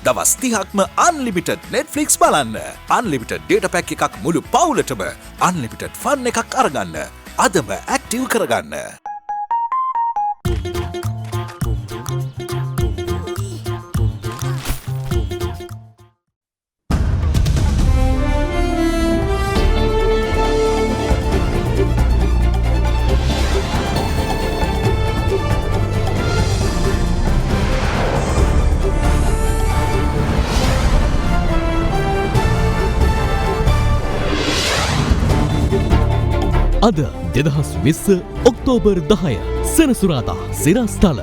දවස් 30ක්ම unlimited Netflix බලන්න. unlimited data pack එකක් මුළු පවුලටම unlimited fun එකක් අරගන්න. අදම active කරගන්න. අද 2020 ඔක්තෝබර් 10 සෙනසුරාදා සිරස්තල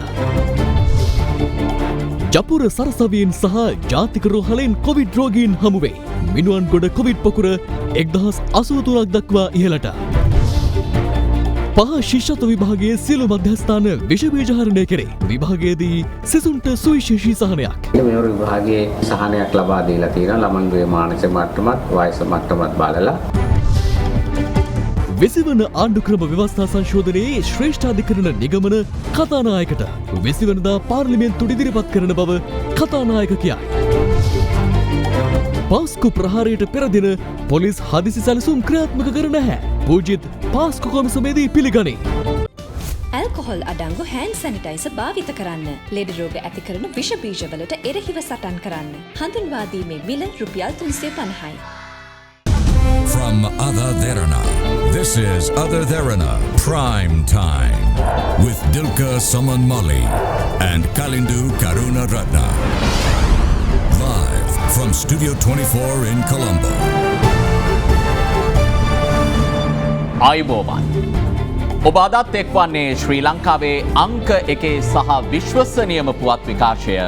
ජපුර සරසවියෙන් සහ ජාතික රෝහලෙන් කොවිඩ් රෝගීන් හමුවේ. මිනුවන්ගොඩ කොවිඩ් පොකුර 1083ක් දක්වා ඉහළට. පහ ශිෂ්‍යත්ව විභාගයේ සියලු මධ්‍යස්ථාන විෂ බීජහරණය කෙරේ. විභාගයේදී සිසුන්ට සුවිශේෂී සහනයක්. මේ විභාගයේ සහනයක් ලබා දීලා තියෙනවා. ළමන්ගේ මානසික මට්ටමත් වයස මට්ටමත් බලලා. වෙසිවන ආණ්ඩුක්‍රම ව්‍යවස්ථා සංශෝධනයේ ශ්‍රේෂ්ඨාධිකරණ නිගමන කතානායකට වෙසිවනදා පාර්ලිමේන්තුවට ඉදිරිපත් කරන බව කතානායක කියයි. පාස්කු ප්‍රහාරයට පෙර දින පොලිස් හදිසි සැලසුම් ක්‍රියාත්මක කර නැහැ. පූජිත් පාස්කු කොමිසමේදී පිළිගනී. ඇල්කොහොල් අඩංගු හෑන්ඩ් සැනිටයිසර් භාවිත කරන්න. ලෙඩ රෝග ඇති කරන විෂ බීජවලට එරෙහිව සටන් කරන්න. හඳුන්වා දීමේ මිල රුපියල් 350යි. From Other Therana, this is Other Therana Prime Time with Dilka Saman Mali and Kalindu Karuna Ratna. Live from Studio 24 in Colombo. ආයුබෝවන්. ඔබ අදත් එක්වන්නේ ශ්‍රී ලංකාවේ අංක 1 සහ විශ්වසනීයම පුවත් විකාශය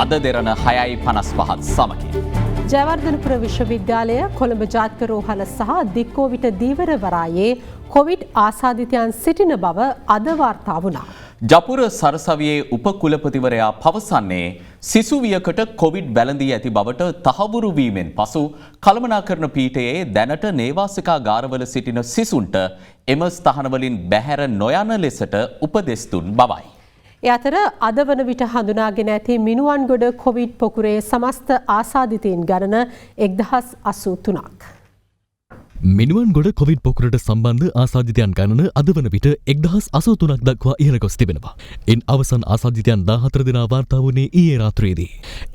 අද දෙරණ 6:55 සමගින්. ජයවර්ධනපුර විශ්වවිද්‍යාලය කොළඹ ජාතික රෝහල සහ දික්කෝවිට දීවර වරායේ කොවිඩ් ආසාදිතයන් සිටින බව අද වාර්තා වුණා. ජපුර සරසවියේ උපකුලපතිවරයා පවසන්නේ සිසුවියකට කොවිඩ් වැළඳී ඇති බවට තහවුරු වීමෙන් පසු කළමනාකරණ පීඨයේ දැනට නේවාසිකාගාරවල සිටින සිසුන්ට එම ස්ථානවලින් බැහැර නොයන ලෙසට උපදෙස් දුන් බවයි. ඒ අතර අද වන විට හඳුනාගෙන ඇති මිනුවන්ගොඩ කොවිඩ් පොකුරේ සමස්ත ආසාදිතයින් ගණන 1083ක්. මිනුවන්ගොඩ කොවිඩ් පොකුරට සම්බන්ධ ආසාදිතයන් ගණන අද වන විට 1083ක් දක්වා ඉහළ ගොස් තිබෙනවා. ඉන් අවසන් ආසාදිතයන් 14 දෙනා වාර්තා වුණේ ඊයේ රාත්‍රියේදී.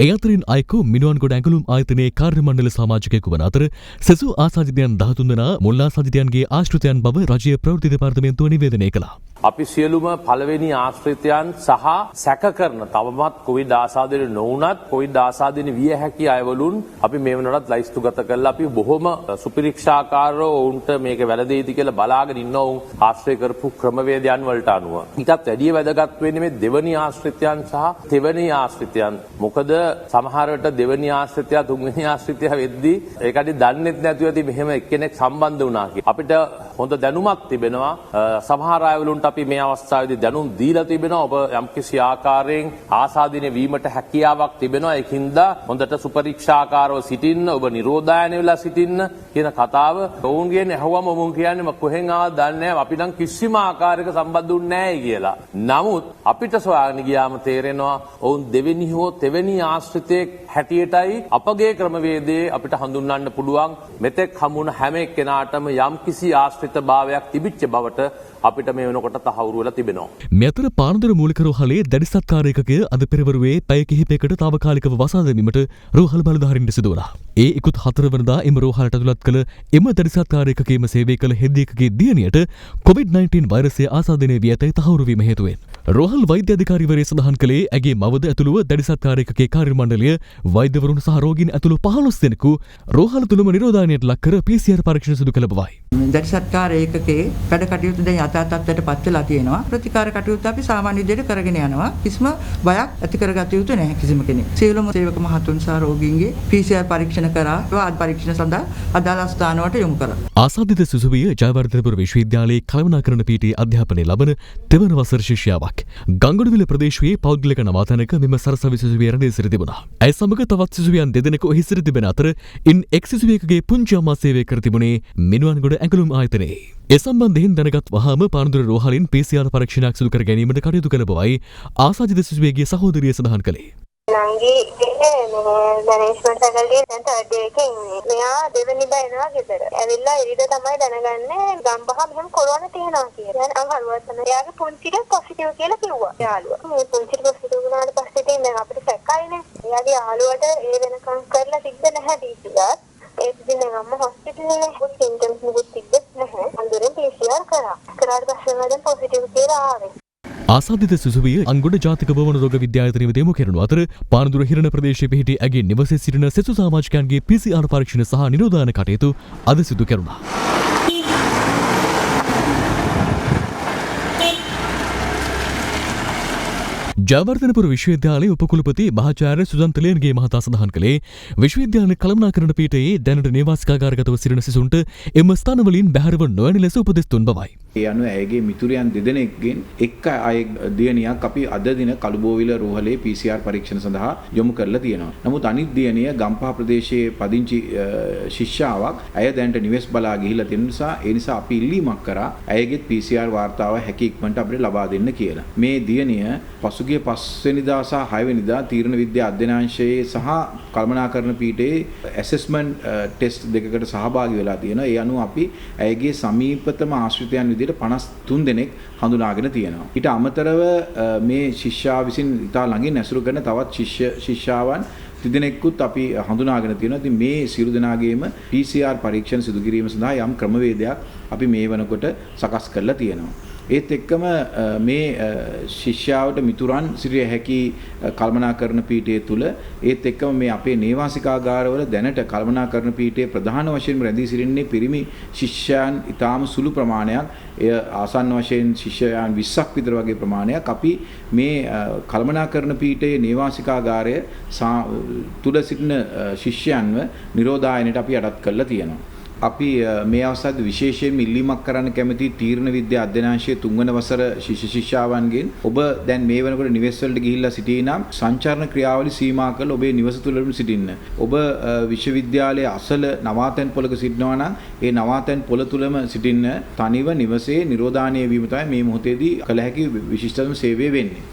ඒ අතරින් අයෙකු මිනුවන්ගොඩ ඇඟලුම් ආයතනයේ කාර්ය මණ්ඩල සමාජිකයෙකු වන අතර සෙසු ආසාදිතයන් 13 දෙනා මුල් ආසාදිතයන්ගේ ආශ්‍රිතයන් බව රජයේ ප්‍රවෘත්ති දෙපාර්තමේන්තුව නිවේදනය කළා. අපි සියලුම පළවෙනි ආශ්‍රිතයන් සහ සැක කරන තවමත් කොවිඩ් ආසාදිත නොවුනත් කොවිඩ් ආසාදිත විය හැකි අයවලුන් අපි මේ වෙනකොටත් ලයිස්තුගත කරලා අපි බොහොම සුපිරික්ෂාකාරව ඔවුන්ට මේක වැළඳෙයිද කියලා බලාගෙන ඉන්නවා ඔවුන් ආශ්‍රය කරපු ක්‍රමවේදයන් වලට අනුව. ඊටත් වැඩිය වැදගත් වෙන්නේ මේ දෙවනි ආශ්‍රිතයන් සහ තෙවනි ආශ්‍රිතයන්. මොකද සමහර විට දෙවනි ආශ්‍රිතයා තුන්වෙනි ආශ්‍රිතයා වෙද්දී ඒකට දන්නේත් නැතුව ඇති මෙහෙම එක්කෙනෙක් සම්බන්ධ වුණා කියලා. අපිට හොඳ දැනුමක් තිබෙනවා. සමහර අයවලුන්ට අපි මේ අවස්ථාවේදී දැනුම් දීලා තිබෙනවා. ඔබ යම්කිසි ආකාරයෙන් ආසාදිත වීමට හැකියාවක් තිබෙනවා. ඒකින්ද හොඳට සුපරීක්ෂාකාරව සිටින්න, ඔබ නිරෝධායන වෙලා සිටින්න කියන කතාව ඔවුන්ගෙන් ඇහුවම ඔවුන් කියන්නේ මම කොහෙන් ආවද දන්නේ නැහැ. අපි නම් කිසිම ආකාරයක සම්බන්ධ වුන්නේ නැහැ කියලා. නමුත් අපිට සොයාගෙන ගියාම තේරෙනවා ඔවුන් දෙවෙනි හෝ තෙවෙනි ආශ්‍රිතයෙක් හැටියටයි අපගේ ක්‍රමවේදයේ අපිට හඳුන්වන්න පුළුවන්. මෙතෙක් හමුුණ හැම එක්කෙනාටම යම්කිසි ආශ්‍රිතභාවයක් තිබිච්ච බවට අපිට මේ වෙනකොට තහවුරු වෙලා තිබෙනවා. මෙතර පානදුර මූලික රෝහලේ දැඩි සත්කාරයකගේ අද පෙරවරුවේ පැය කිහිපයකට తాවකාලිකව වසා දැමීමට රෝහල් බලධාරීන්ට සිදු වුණා. ඒ ඉක්ුත් 4 වෙනිදා එම රෝහලට ඇතුළත් කළ එම දැඩි සත්කාරයකගේම සේවය කළ හෙද්දියකගේ දියණියට COVID-19 වෛරසය ආසාදනය වී ඇතැයි තහවුරු වීම හේතුවෙන් රෝහල් වෛද්‍ය අධිකාරිවරයා සඳහන් කළේ ඇගේ මවද ඇතුළුව දැඩි සත්කාරයකගේ කාර්ය මණ්ඩලය වෛද්‍යවරුන් සහ රෝගීන් ඇතුළු 15 දෙනෙකු රෝහල තුළම නිරෝධායනයට ලක් කර PCR පරීක්ෂණ සිදු කළ බවයි. දැඩි සත්කාර ඒකකයේ වැඩ කටයුතු දැන් යථා තත්ත්වයට පත් වෙලා තියෙනවා. ප්‍රතිකාර කටයුතු අපි සාමාන්‍ය විදිහට කරගෙන යනවා. කිසිම බයක් ඇති කරගත යුතු නැහැ කිසිම කෙනෙක්. සියලුම සේවක මහතුන් සහ රෝගීන්ගේ PCR පරීක්ෂණ කරා වාද පරීක්ෂණ සඳහා අදාළ ස්ථානවලට යොමු කරා. ආසාදිත සිසුවිය ජයවර්ධනපුර විශ්වවිද්‍යාලයේ කළමනාකරණ පීඨයේ අධ්‍යාපනය ලබන තෙවන වසර ශිෂ්‍යාවක්. ගංගොඩවිල ප්‍රදේශයේ පෞද්ගලික නවාතැනක මෙම සරසවි සිසුවිය රැඳී සිටි තිබුණා. ඇය සමග තවත් සිසුවියන් දෙදෙනෙකු එහි සිටි තිබෙන අතර ඉන් එක් සිසුවියකගේ පුංචි අම්මා සේවය කර තිබුණේ මිනුවන්ගොඩ ඇඟලුම් ආයතනයේ. ඒ සම්බන්ධයෙන් දැනගත් වහාම පානදුර රෝහලින් PCR පරීක්ෂණයක් සිදු කර ගැනීමට කටයුතු කළ බවයි ආසාදිත සිසුවියගේ සහෝදරිය සඳහන් කළේ. නංගි මැනේජ්මන්ට් ෆැකල්ටි දැන් තර්ඩ් එකේ ඉන්නේ. මෙයා දෙවෙනිදා එනවා ගෙදර. ඇවිල්ලා ඉරිද තමයි දැනගන්නේ ගම්පහ මෙහෙම කොරෝනා තියෙනවා කියලා. දැන් අහරුවත් තමයි. එයාගේ පුංචිට පොසිටිව් කියලා කිව්වා. යාළුවා. මේ පුංචිට පොසිටිව් වුණාට පස්සේ ඉතින් දැන් අපිට සැකයිනේ. එයාගේ යාළුවට ඒ වෙනකම් කරලා තිබ්බ නැහැ ඩීසීලා. ඒ ඉතින් දැන් අම්මා හොස්පිටල් එකේ සිම්ටම්ස් නුත් තිබ්බේ නැහැ. අඳුරෙන් PCR කරා. කරාට පස්සේ දැන් පොසිටිව් කියලා ආවේ. ආසාදිත සිසුවිය අන්ගොඩ ජාතික බවන රෝග විද්‍යායතනය දෙමු කෙරෙනු අතර පානදුර හිරණ ප්‍රදේශයේ පිහිටි ඇගේ නිවසේ සිටින සෙසු සමාජිකයන්ගේ PCR පරීක්ෂණ සහ නිරෝධායන කටයුතු අද සිදු කෙරුණා. ජයවර්ධනපුර විශ්වවිද්‍යාලයේ උපකුලපති මහාචාර්ය සුදන්ත ලේන්ගේ මහතා සඳහන් කළේ විශ්වවිද්‍යාල කළමනාකරණ පීඨයේ දැනට නේවාසිකාගාරගතව සිටින සිසුන්ට එම ස්ථානවලින් බැහැරව නොවන ලෙස උපදෙස් දුන් බවයි. ඒ අනුව ඇයගේ මිතුරියන් දෙදෙනෙක්ගෙන් එක් අය දියණියක් අපි අද දින කළුබෝවිල රෝහලේ PCR පරීක්ෂණ සඳහා යොමු කරලා තියෙනවා. නමුත් අනිත් දියණිය ගම්පහ ප්‍රදේශයේ පදිංචි ශිෂ්‍යාවක් ඇය දැනට නිවෙස් බලා ගිහිල්ලා තියෙන නිසා ඒ නිසා අපි ඉල්ලීමක් කරා ඇයගේ PCR වාර්තාව හැකි ඉක්මනට අපිට ලබා දෙන්න කියලා. මේ දියණිය පසුගිය 5 වෙනිදා සහ 6 වෙනිදා තීරණ විද්‍යා අධ්‍යනාංශයේ සහ කළමනාකරණ පීඨයේ ඇසෙස්මන්ට් ටෙස්ට් දෙකකට සහභාගී වෙලා තියෙනවා. ඒ අනුව අපි ඇයගේ සමීපතම ආශ්‍රිතයන් විදිහට 53 දෙනෙක් හඳුනාගෙන තියෙනවා. ඊට අමතරව මේ ශිෂ්‍යාව විසින් ඉතා ළඟින් ඇසුරු කරන තවත් ශිෂ්‍යාවන් තිදෙනෙකුත් අපි හඳුනාගෙන තියෙනවා. ඉතින් මේ සියලු දෙනාගේම PCR පරීක්ෂණ සිදු කිරීම සඳහා යම් ක්‍රමවේදයක් අපි මේ වෙනකොට සකස් කරලා තියෙනවා. ඒත් එක්කම මේ ශිෂ්‍යාවට මිතුරන් සිටිය හැකි කළමනාකරණ පීඨය තුල ඒත් එක්කම මේ අපේ නේවාසිකාගාරවල දැනට කළමනාකරණ පීඨයේ ප්‍රධාන වශයෙන්ම රැඳී සිටින්නේ පිරිමි ශිෂ්‍යයන් ඉතාම සුළු ප්‍රමාණයක්. එය ආසන්න වශයෙන් ශිෂ්‍යයන් 20ක් විතර වගේ ප්‍රමාණයක් අපි මේ කළමනාකරණ පීඨයේ නේවාසිකාගාරය තුල සිටින ශිෂ්‍යයන්ව නිරෝධායනයට අපි යටත් කරලා තියෙනවා. අපි මේ අවස්ථාවේ විශේෂයෙන්ම ඉල්ලීමක් කරන්න කැමති තීරණ විද්‍යා අධ්‍යනාංශයේ 3 වන වසර ශිෂ්‍යාවන්ගෙන් ඔබ දැන් මේ වෙනකොට නිවෙස් වලට ගිහිල්ලා සිටිනම් සංචාරණ ක්‍රියාවලිය සීමා කරලා ඔබේ නිවස තුළම සිටින්න. ඔබ විශ්වවිද්‍යාලයේ අසල නවාතැන් පොලක සිටිනවා නම් ඒ නවාතැන් පොල තුළම සිටින්න තනිව නිවසේ නිරෝධානය වීම තමයි මේ මොහොතේදී කළ හැකි විශිෂ්ටතම සේවය වෙන්නේ.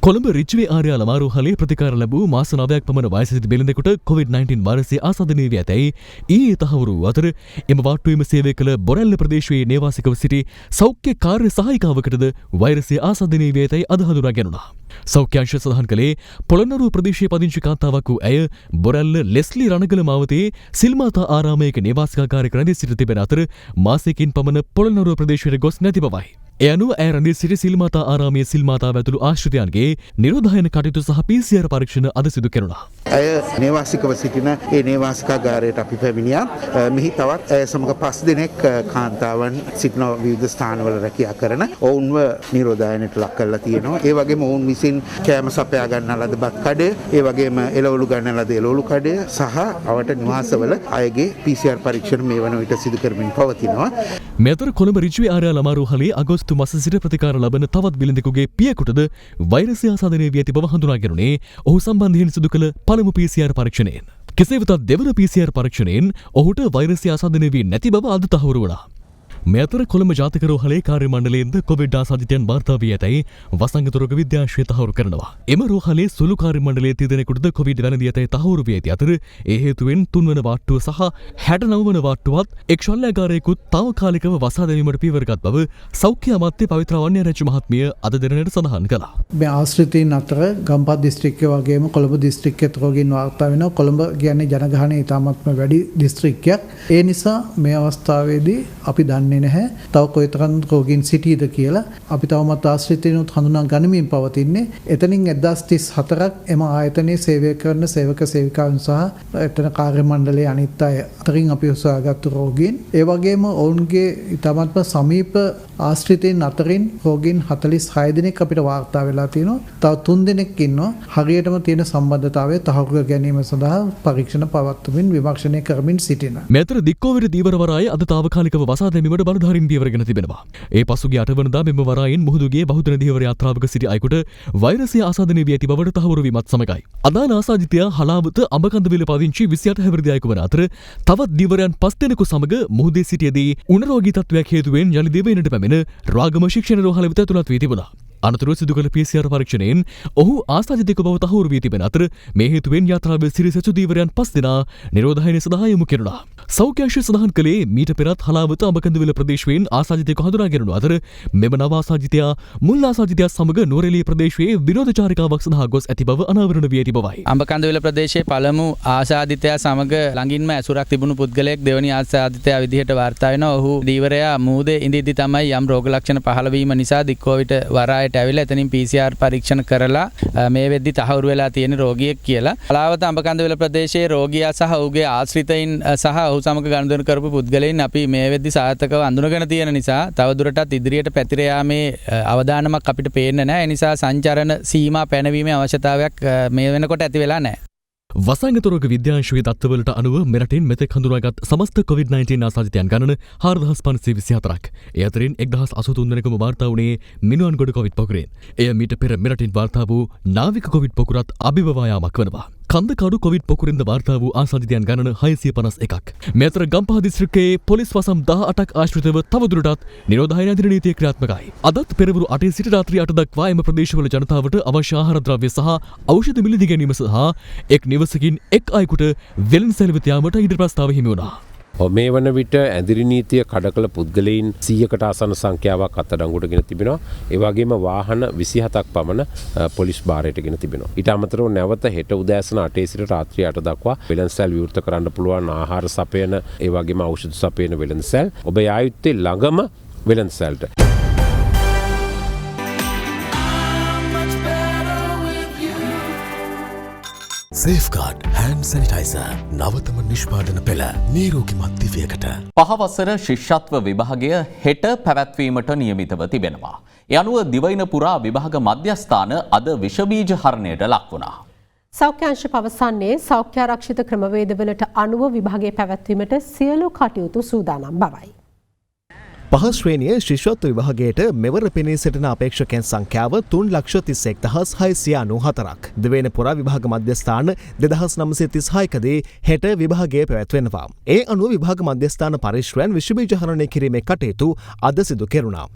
කොළඹ රිච්වේ ආර්යා ළමාරෝහලේ ප්‍රතිකාර ලැබූ මාස 9ක් පමණ වයස සිටි බිරිඳෙකුට COVID-19 වෛරසය ආසාදනය වී ඇතැයි ඊයේ තහවුරු වූ අතර එම වාට්ටුවේම සේවය කළ බොරැල්ල ප්‍රදේශයේ නේවාසිකව සිටි සෞඛ්‍ය කාර්ය සහායිකාවකටද වෛරසය ආසාදනය වී ඇතැයි අද හඳුනා ගැනුණා. සෞඛ්‍ය අංශය සඳහන් කළේ පොළොන්නරුව ප්‍රදේශයේ පදිංචි කාන්තාවක් වූ ඇය බොරැල්ල ලෙස්ලි රණගල මාවතේ සිල්මාතා ආරාමයක නේවාසිකාගාරයක රැඳී සිට තිබෙන අතර මාසයකින් පමණ පොළොන්නරුව ප්‍රදේශයට ගොස් නැති බවයි. එය අනුව ඇය රැඳී සිටි සිල්මාතා ආරාමයේ සිල්මාතාව ඇතුළු ආශ්‍රිතයන්ගේ නිරෝධායන කටයුතු සහ PCR පරීක්ෂණ අද සිදු කෙරුණා. ඇය නේවාසිකව සිටින ඒ නේවාසිකාගාරයට අපි පැමිණියා. මෙහි තවත් ඇය සමග 5 දෙනෙක් කාන්තාවන් සිටින විවිධ ස්ථානවල රැකියා කරන ඔවුන්ව නිරෝධායනයට ලක් කරලා තියෙනවා. ඒ වගේම ඔවුන් විසින් කෑම සපයා ගන්නා ලද බත් කඩය, ඒ වගේම එළවලු ගන්නා ලද එළවලු කඩය සහ අවට නිවාසවල අයගේ PCR පරීක්ෂණ මේ වන විට සිදු කරමින් පවතිනවා. මෙතර කොළඹ රිච්වේ ආර්යා ළමාරෝහලේ අගෝස්තු මස සිට ප්‍රතිකාර ලබන තවත් බිලිඳෙකුගේ පියෙකුටද වෛරසය ආසාදනය වී ඇති බව හඳුනා ගැනුණේ ඔහු සම්බන්ධයෙන් සිදු කළ පළමු PCR පරීක්ෂණයෙන්. කෙසේ වෙතත් දෙවන PCR පරීක්ෂණයෙන් ඔහුට වෛරසය ආසාදනය වී නැති බව අද තහවුරු වුණා. මේ අතර කොළඹ ජාතික රෝහලේ කාර්ය මණ්ඩලයෙන්ද කොවිඩ් ආසාදිතයන් වාර්තා වී ඇතැයි වසංගත රෝග විද්‍යාංශය තහවුරු කරනවා. එම රෝහලේ සුළු කාර්ය මණ්ඩලයේ තිදෙනෙකුටද කොවිඩ් වැළඳී ඇතැයි තහවුරු වී ඇති අතර ඒ හේතුවෙන් 3 වන වාට්ටුව සහ 69 වන වාට්ටුවත් එක් ශල්‍යාගාරයකුත් තාවකාලිකව වසා දැමීමට පියවරගත් බව සෞඛ්‍ය අමාත්‍ය පවිත්‍රා වන්‍යරාජ්‍ය මහත්මිය අද දිනට සඳහන් කළා. මේ ආශ්‍රිතයින් අතර ගම්පහ දිස්ත්‍රික්කය වගේම කොළඹ දිස්ත්‍රික්කයේ රෝගීන් වාර්තා වෙනවා. කොළඹ කියන්නේ ජනගහනය ඉතාමත්ම වැඩි දිස්ත්‍රික්කයක්. ඒ නිසා මේ අවස්ථාවේදී අපි දන්නේ නැහැ තව කොයිතරම් රෝගීන් සිටීද කියලා. අපි තවමත් ආශ්‍රිතයිනුත් හඳුනා ගනිමින් පවතින්නේ. එතනින් 1034ක් එම ආයතනයේ සේවය කරන සේවක සේවිකාවන් සහ එතන කාර්ය මණ්ඩලයේ අනිත් අය අතරින් අපි උසාගත්තු රෝගීන්. ඒ වගේම ඔවුන්ගේ ඉතාමත්ම සමීප ආශ්‍රිතයින් අතරින් රෝගීන් 46 දෙනෙක් අපිට වාර්තා වෙලා තියෙනවා. තව 3 දෙනෙක් ඉන්නවා. හරියටම තියෙන සම්බන්ධතාවය තහවුරු කර ගැනීම සඳහා පරීක්ෂණ පවත්වමින් විමර්ශනය කරමින් සිටිනවා. මෙතර දික්කෝවිර දීවරවරාය අද තාවකාලිකව වසා දැමීමට බලධාරීන් පියවරගෙන තිබෙනවා. ඒ පසුගිය 8 වනදා මෙම වරායෙන් මුහුදුගේ බහුතර දීවර යාත්‍රාවක සිටි අයෙකුට වෛරසය ආසාදනය වී ඇති බවට තහවුරු වීමත් සමගයි. අදාළ ආසාදිතයා හලාවත අඹකන්දවිල පදිංචි 28 හැවිරිදි අයෙකු වන අතර තවත් දීවරයන් 5 දෙනෙකු සමග මුහුදේ සිටියදී උණ රෝගී තත්ත්වයක් හේතුවෙන් යලි දිවයිනට පැමිණ රාගම ශික්ෂණ රෝහල වෙත ඇතුළත් වී තිබුණා. අනතුරුව සිදු කළ PCR පරීක්ෂණයෙන් ඔහු ආසාදිතයෙකු බව තහවුරු වී තිබෙන අතර මේ හේතුවෙන් යාත්‍රාවේ සිරි සචුදීවරයන් 5 දෙනා නිරෝධායනය සඳහා යොමු කෙරුණා. සෞඛ්‍ය අංශය සඳහන් කළේ මීට පෙරත් හලාවත අඹකඳවිල ප්‍රදේශයෙන් ආසාදිතයෙකු හඳුනා ගැනුණු අතර මෙම නව ආසාදිතයා මුල් ආසාදිතයා සමග නුවරඑළිය ප්‍රදේශයේ විනෝද චාරිකාවක් සඳහා ගොස් ඇති බව අනාවරණ වී ඇති බවයි. අඹකඳවිල ප්‍රදේශයේ පළමු ආසාදිතයා සමග ළඟින්ම ඇසුරක් තිබුණු පුද්ගලයෙක් දෙවනි ආසාදිතයා විදිහට වාර්තා වෙනවා. ඔහු දීවරයා මූදේ ඉඳිද්දි තමයි යම් රෝග ලක්ෂණ පහළ වීම නිසා දික්කෝවිට වරායට ඇවිල්ලා එතනින් PCR පරීක්ෂණ කරලා මේ වෙද්දි තහවුරු වෙලා තියෙන රෝගියෙක් කියලා. හලාවත අඹකඳවිල ප්‍රදේශයේ රෝගියා සහ ඔහුගේ ආශ්‍රිතයින් සහ ඔහු සමග ගනුදෙනු කරපු පුද්ගලයන් අපි මේ වෙද්දි සාර්ථකව අඳුනගෙන තියෙන නිසා තවදුරටත් ඉදිරියට පැතිර යාමේ අවදානමක් අපිට පේන්නේ නැහැ. ඒ නිසා සංචරණ සීමා පැනවීමේ අවශ්‍යතාවයක් මේ වෙනකොට ඇති වෙලා නැහැ. වසංගත රෝග විද්‍යාංශයේ දත්තවලට අනුව මෙරටින් මෙතෙක් හඳුනාගත් සමස්ත COVID-19 ආසාදිතයන් ගණන 4524ක්. ඒ අතරින් 1083 දෙනෙකුම වාර්තා වුණේ මිනුවන්ගොඩ කොවිඩ් පොකුරෙන්. එය මීට පෙර මෙරටින් වාර්තා වූ නාවික කොවිඩ් පොකුරත් අභිබවා යාමක් වනවා. කන්දකාඩු කොවිඩ් පොකුරෙන්ද වාර්තා වූ ආසාදිතයන් ගණන 651ක්. මේ අතර ගම්පහ දිස්ත්‍රික්කයේ පොලිස් වසම් 18ක් ආශ්‍රිතව තවදුරටත් නිරෝධායන අධින නීතිය ක්‍රියාත්මකයි. අදත් පෙරවරු 8 සිට රාත්‍රී 8 දක්වා එම ප්‍රදේශවල ජනතාවට අවශ්‍ය ආහාර ද්‍රව්‍ය සහ ඖෂධ මිලදී ගැනීම සහ එක් නිවසකින් එක් අයෙකුට වෙළඳසැලවට යාමට ඉදිරි ප්‍රස්තාව හිමි වුණා. මේ වන විට ඇදිරි නීතිය කඩ කළ පුද්ගලයන් 100කට ආසන්න සංඛ්‍යාවක් අත්අඩංගුවට ගෙන තිබෙනවා. ඒ වගේම වාහන 27ක් පමණ පොලිස් භාරයට ගෙන තිබෙනවා. ඊට අමතරව නැවත හෙට උදෑසන 8 සිට රාත්‍රී 8 දක්වා වෙළඳසැල් විවෘත කරන්න පුළුවන් ආහාර සපයන ඒ වගේම ඖෂධ සපයන වෙළඳසැල් ඔබ යා යුත්තේ ළඟම වෙළඳසැලට. සේෆ්ගාඩ් hand sanitizer නවතම නිෂ්පාදන පෙළ නීරෝගිමත් දිවියකට. පහවසර ශිෂ්‍යත්ව විභාගය හෙට පැවැත්වීමට නියමිතව තිබෙනවා. ඒ අනුව දිවයින පුරා විභාග මධ්‍යස්ථාන අද විෂබීජ හරණයට ලක් වුණා. සෞඛ්‍ය අංශ පවසන්නේ සෞඛ්‍ය ආරක්ෂිත ක්‍රමවේදවලට අනුව විභාගය පැවැත්වීමට සියලු කටයුතු සූදානම් බවයි. පහ ශ්‍රේණිය ශිෂ්‍යත්ව විභාගයට මෙවර පෙනී සිටින අපේක්ෂකයන් සංඛ්‍යාව 3,31,694ක්. දෙවැනි පුරා විභාග මධ්‍යස්ථාන 2936කදී හෙට විභාගය පැවැත්වෙනවා. ඒ අනුව විභාග මධ්‍යස්ථාන පරිශ්‍රයන් විෂබීජ හරණය කිරීමේ කටයුතු අද සිදු කෙරුණා.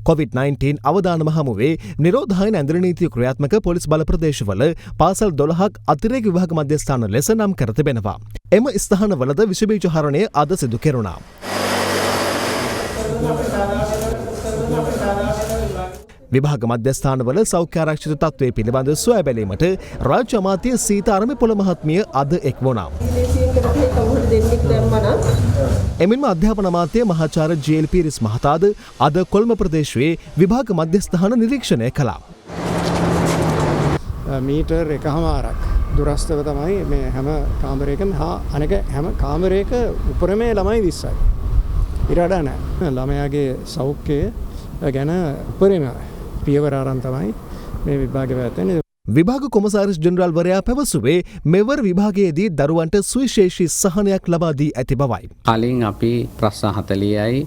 COVID-19 අවදානම හමුවේ නිරෝධායන ඇඳුම් නීතිය ක්‍රියාත්මක පොලිස් බල ප්‍රදේශවල පාසල් 12ක් අතිරේක විභාග මධ්‍යස්ථාන ලෙස නම් කර තිබෙනවා. එම ස්ථානවලද විෂබීජ හරණය අද සිදු කෙරුණා. විභාග මධ්‍යස්ථානවල සෞඛ්‍ය ආරක්ෂිත තත්ත්වය පිළිබඳ සොයා බැලීමට රාජ්‍ය අමාත්‍ය සීතාරම පොළ මහත්මිය අද එක් වුණා. එමෙන්ම අධ්‍යාපන අමාත්‍ය මහාචාර්ය ජී.එල්. පීරිස් මහතාද අද කොළඹ ප්‍රදේශයේ විභාග මධ්‍යස්ථාන නිරීක්ෂණය කළා. මීටර් 1.5ක් දුරස්තව තමයි මේ හැම කාමරයකම හා අනෙක හැම කාමරයක උපරිමයේ ළමයි 20යි. ඊට වඩා නැහැ. ළමයාගේ සෞඛ්‍යය ගැන උපරිම පියවර අරන් තමයි මේ විභාගය පැවැත්වෙන්නේ. විභාග කොමසාරිස් ජෙනරාල් වරයා පැවසුවේ මෙවර විභාගයේදී දරුවන්ට සුවිශේෂී සහනයක් ලබා දී ඇති බවයි. කලින් අපි ප්‍රශ්න 40යි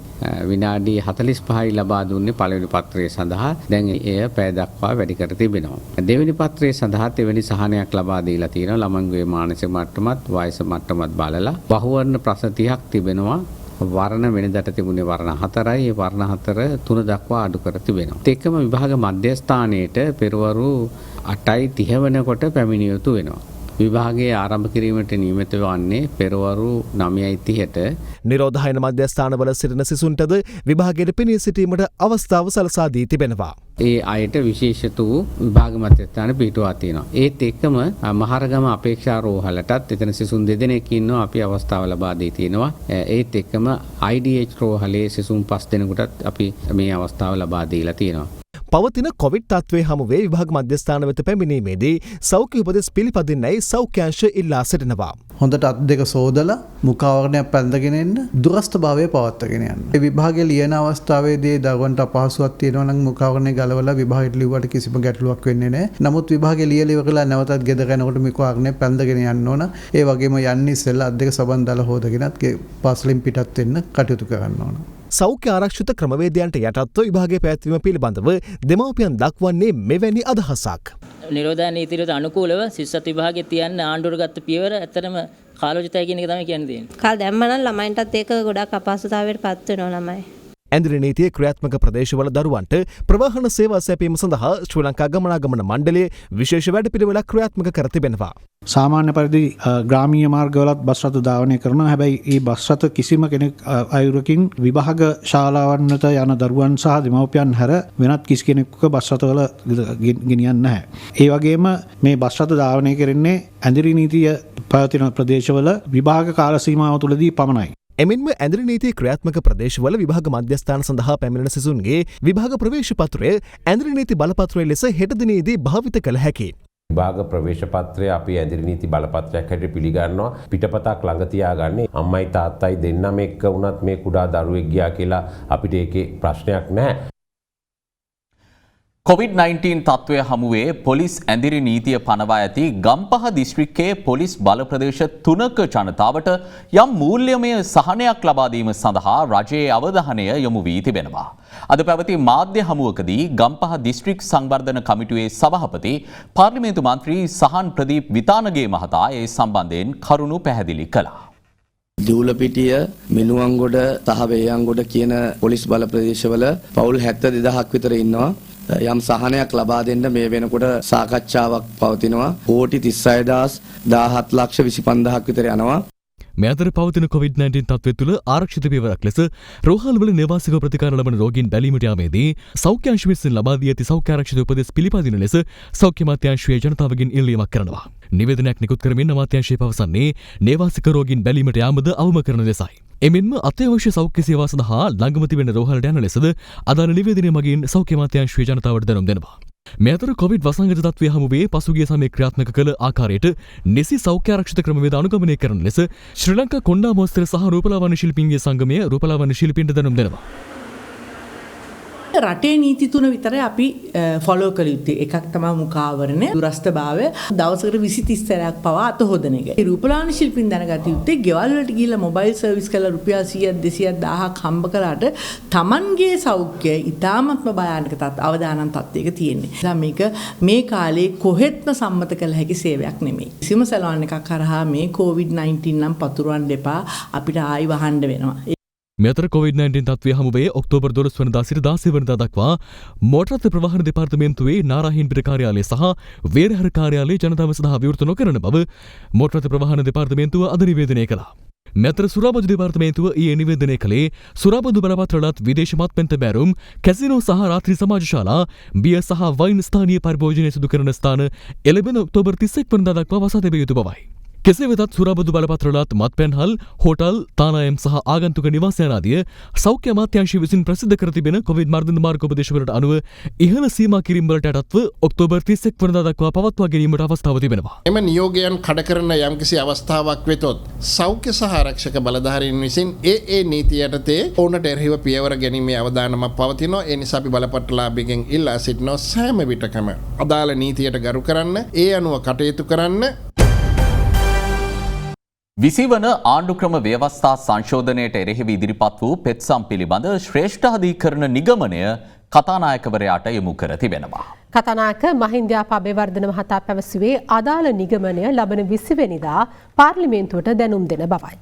විනාඩි 45යි ලබා දුන්නේ පළවෙනි පත්‍රය සඳහා. දැන් එය පැය දක්වා වැඩි කර තිබෙනවා. දෙවෙනි පත්‍රය සඳහා එවැනි සහනයක් ලබා දීලා තියෙනවා. ළමන්ගේ මානසික මට්ටමත් වයස මට්ටමත් බලලා බහුවර්ණ ප්‍රශ්න 30ක් තිබෙනවා. වර්ණ වෙනදට තිබුණේ වර්ණ 4යි. ඒ වර්ණ 4 3 දක්වා අඩු කර තිබෙනවා. ඒකම විභාග මධ්‍යස්ථානයේට පෙරවරු 8:30 වෙනකොට පැමිණිය යුතු වෙනවා. විභාගයේ ආරම්භ කිරීමට නියමිත වන්නේ පෙරවරු 9:30ට. නිරෝධායන මධ්‍යස්ථානවල සිටින සිසුන්ටද විභාගයට පෙනී සිටීමට අවස්ථාව සලසා දී තිබෙනවා. ඒ අයට විශේෂිත වූ විභාග මධ්‍යස්ථාන පිටුවා තියෙනවා. ඒත් එක්කම මහරගම අපේක්ෂා රෝහලටත් එතන සිසුන් 2 දෙනෙක් ඉන්නවා. අපි අවස්ථාව ලබා දී තියෙනවා. ඒත් එක්කම IDH රෝහලේ සිසුන් 5 දෙනෙකුටත් අපි මේ අවස්ථාව ලබා දීලා තියෙනවා. පවතින කොවිඩ් තත්ත්වයේ හමුවේ විභාග මධ්‍යස්ථාන වෙත පැමිණීමේදී සෞඛ්‍ය උපදෙස් පිළිපදින්නයි සෞඛ්‍ය අංශ ඉල්ලා සිටිනවා. හොඳට අත් දෙක සෝදලා මුඛාවරණයක් පැළඳගෙන එන්න දුරස්ථභාවය පවත්වාගෙන යන්න. මේ විභාගය ලියන අවස්ථාවේදී දරුවන්ට අපහසුයක් තියෙනවා නම් මුඛාවරණය ගලවලා විභාගයට ලිව්වට කිසිම ගැටලුවක් වෙන්නේ නැහැ. නමුත් විභාගය ලියලා ඉවරලා නැවතත් ගෙදර යනකොට මුඛාවරණය පැළඳගෙන යන්න ඕන. ඒ වගේම යන්නේ ඉස්සෙල්ලා අත් දෙක සබන් දාලා හොදගෙනත් පාසලෙන් පිටත් වෙන්න කටයුතු කරන්න ඕන. සෞඛ්‍ය ආරක්ෂිත ක්‍රමවේදයන්ට යටත්ව විභාගය පැවැත්වීම පිළිබඳව දෙමව්පියන් දක්වන්නේ මෙවැනි අදහසක්. නිරෝධායන නීතියට අනුකූලව ශිෂ්‍යත්ව විභාගයේ තියන්න ආණ්ඩුවට ගත්ත පියවර ඇත්තටම කාලෝචිතයි කියන එක තමයි කියන්න තියෙන්නේ. කාල දැම්මනම් ළමයින්ටත් ඒක ගොඩක් අපහසුතාවයට පත් වෙනවා ළමයි. ඇඳිරි නීතියේ ක්‍රියාත්මක ප්‍රදේශවල දරුවන්ට ප්‍රවාහන සේවා සැපීම සඳහා ශ්‍රී ලංකා ගමනාගමන මණ්ඩලය විශේෂ වැඩපිළිවෙලක් ක්‍රියාත්මක කර තිබෙනවා. සාමාන්‍ය පරිදි ග්‍රාමීය මාර්ගවලත් බස් රථ ධාවනය කරනවා. හැබැයි ඒ බස් රථ කිසිම කෙනෙක් අයුරකින් විභාග ශාලාවන් වෙත යන දරුවන් සහ දෙමව්පියන් හැර වෙනත් කිසි කෙනෙකුට බස් රථවල ගෙනියන්නේ නැහැ. ඒ වගේම මේ බස් රථ ධාවනය කරන්නේ ඇඳිරි නීතිය පවතින ප්‍රදේශවල විභාග කාල සීමාව තුළදී පමණයි. එමෙන්ම ඇඳිරි නීතිය ක්‍රියාත්මක ප්‍රදේශවල විභාග මධ්‍යස්ථාන සඳහා පැමිණෙන සිසුන්ගේ විභාග ප්‍රවේශ පත්‍රය ඇඳිරි නීති බලපත්‍රය ලෙස හෙට දිනේදී භාවිත කළ හැකියි. විභාග ප්‍රවේශ පත්‍රය අපි ඇඳිරි නීති බලපත්‍රයක් හැටියට පිළිගන්නවා. පිටපතක් ළඟ තියාගන්නේ අම්මයි තාත්තයි දෙන්නම එක්ක වුණත් මේ කුඩා දරුවෙක් ගියා කියලා අපිට ඒකේ ප්‍රශ්නයක් නැහැ. COVID-19 තත්ත්වය හමුවේ පොලිස් ඇඳිරි නීතිය පනවා ඇති ගම්පහ දිස්ත්‍රික්කයේ පොලිස් බල ප්‍රදේශ 3ක ජනතාවට යම් මූල්‍යමය සහනයක් ලබා දීම සඳහා රජයේ අවධානය යොමු වී තිබෙනවා. අද පැවති මාධ්‍ය හමුවකදී ගම්පහ දිස්ත්‍රික් සංවර්ධන කමිටුවේ සභාපති පාර්ලිමේන්තු මන්ත්‍රී සහන් ප්‍රදීප් විතානගේ මහතා ඒ සම්බන්ධයෙන් කරුණු පැහැදිලි කළා. දූලපිටිය, මිනුවන්ගොඩ සහ වේයන්ගොඩ කියන පොලිස් බල ප්‍රදේශවල පවුල් 72000ක් විතර ඉන්නවා. යම් සහනයක් ලබා දෙන්න මේ වෙනකොට සාකච්ඡාවක් පවතිනවා. කෝටි 36,17,25,000ක් විතර යනවා. මේ අතර පවතින COVID-19 තත්ත්වය තුළ ආරක්ෂිත පියවරක් ලෙස රෝහල්වල නිවාසික ප්‍රතිකාර ලබන රෝගීන් බැලීමට යාමේදී සෞඛ්‍ය අංශ විසින් ලබා දී ඇති සෞඛ්‍ය ආරක්ෂිත උපදෙස් පිළිපදින ලෙස සෞඛ්‍ය අමාත්‍යාංශයේ ජනතාවගෙන් ඉල්ලීමක් කරනවා. නිවේදනයක් නිකුත් කරමින් අමාත්‍යාංශය පවසන්නේ නේවාසික රෝගීන් බැලීමට යාමද අවම කරන ලෙසයි. එමෙන්ම අත්‍යවශ්‍ය සෞඛ්‍ය සේවා සඳහා ළඟම තිබෙන රෝහලට යන ලෙසද අදාළ නිවේදනය මගින් සෞඛ්‍ය අමාත්‍යාංශයේ ජනතාවට දැනුම් දෙනවා. මේ අතර කොවිඩ් වසංගත තත්ත්වය හමුවේ පසුගිය සමයේ ක්‍රියාත්මක කළ ආකාරයට නිසි සෞඛ්‍ය ආරක්ෂිත ක්‍රමවේද අනුගමනය කරන ලෙස ශ්‍රී ලංකා කොණ්ඩා මෝස්තර සහ රූපලාවන්‍ය ශිල්පීන්ගේ සංගමය රූපලාවන්‍ය ශිල්පීන්ට දැනුම් දෙනවා. රටේ නීති තුන විතරයි අපි ෆලෝ කළ යුත්තේ. එකක් තමයි මුඛාවරණය, දුරස්ථභාවය, දවසකට 20-30 සැරයක් පවා අත හොදන එක. ඒ රූපලාවන්‍ය ශිල්පීන් දැනගත යුත්තේ ගෙවල් වලට ගිහිල්ලා මොබයිල් සර්විස් කරලා රුපියල් 100,000-200,000ක් හම්බ කරාට Tamanගේ සෞඛ්‍යය ඉතාමත්ම භයානක අවදානම් තත්ත්වයක තියෙන්නේ. නිසා මේක මේ කාලේ කොහෙත්ම සම්මත කළ හැකි සේවයක් නෙමෙයි. කිසිම සැලොන් එකක් කරහා මේ COVID-19 නම් පතුරවන්න එපා, අපිට ආයි වහන්න වෙනවා. මේ අතර COVID-19 තත්ත්වය හමුවේ ඔක්තෝබර් 12 වෙනිදා සිට 16 වෙනිදා දක්වා මෝටර් රථ ප්‍රවාහන දෙපාර්තමේන්තුවේ නාරාහීන්පිට කාර්යාලය සහ වේරහර කාර්යාලයේ ජනතාව සඳහා විවෘත නොකරන බව මෝටර් රථ ප්‍රවාහන දෙපාර්තමේන්තුව අද නිවේදනය කළා. මේ අතර සුරාබදු දෙපාර්තමේන්තුව ඊයේ නිවේදනය කළේ සුරාබදු බලපත්‍රවලත් විදේශ මත්පැන් බැරුම්, කැසිනෝ සහ රාත්‍රී සමාජශාලා, බියර් සහ වයින් ස්ථානීය පරිභෝජනය සිදු කරන ස්ථාන එළඹෙන ඔක්තෝබර් 31 වෙනිදා දක්වා වසා තැබිය යුතු බවයි. කෙසේ වෙතත් සුරාබදු බලපත්‍රවලත් මත්පැන්හල්, හෝටල්, තානායම් සහ ආගන්තුක නිවාසයන් ආදිය සෞඛ්‍ය අමාත්‍යාංශය විසින් ප්‍රසිද්ධ කර තිබෙන කොවිඩ් මර්ධන මාර්ගෝපදේශවලට අනුව ඉහළ සීමා කිරීම වලට යටත්ව ඔක්තෝබර් 31 වෙනිදා දක්වා පවත්වා ගැනීමට අවස්ථාව තිබෙනවා. එම නියෝගයන් කඩ කරන යම්කිසි අවස්ථාවක් වෙතොත් සෞඛ්‍ය සහ ආරක්ෂක බලධාරීන් විසින් ඒ නීති යටතේ ඔවුන්ට එරෙහිව පියවර ගැනීමේ අවදානමක් පවතිනවා. ඒ නිසා අපි බලපත්‍රලාභිකෙන් ඉල්ලා සිටිනවා සෑම විටකම අදාළ නීතියට ගරු කරන්න, ඒ අනුව කටයුතු කරන්න. විසිවන ආණ්ඩුක්‍රම ව්‍යවස්ථා සංශෝධනයට එරෙහිව ඉදිරිපත් වූ පෙත්සම් පිළිබඳ ශ්‍රේෂ්ඨාධිකරණ නිගමනය කතානායකවරයාට යොමු කර තිබෙනවා. කතානායක මහින්දයාප අබේවර්ධන මහතා පැවසුවේ අදාළ නිගමනය ලබන 20 වෙනිදා පාර්ලිමේන්තුවට දැනුම් දෙන බවයි.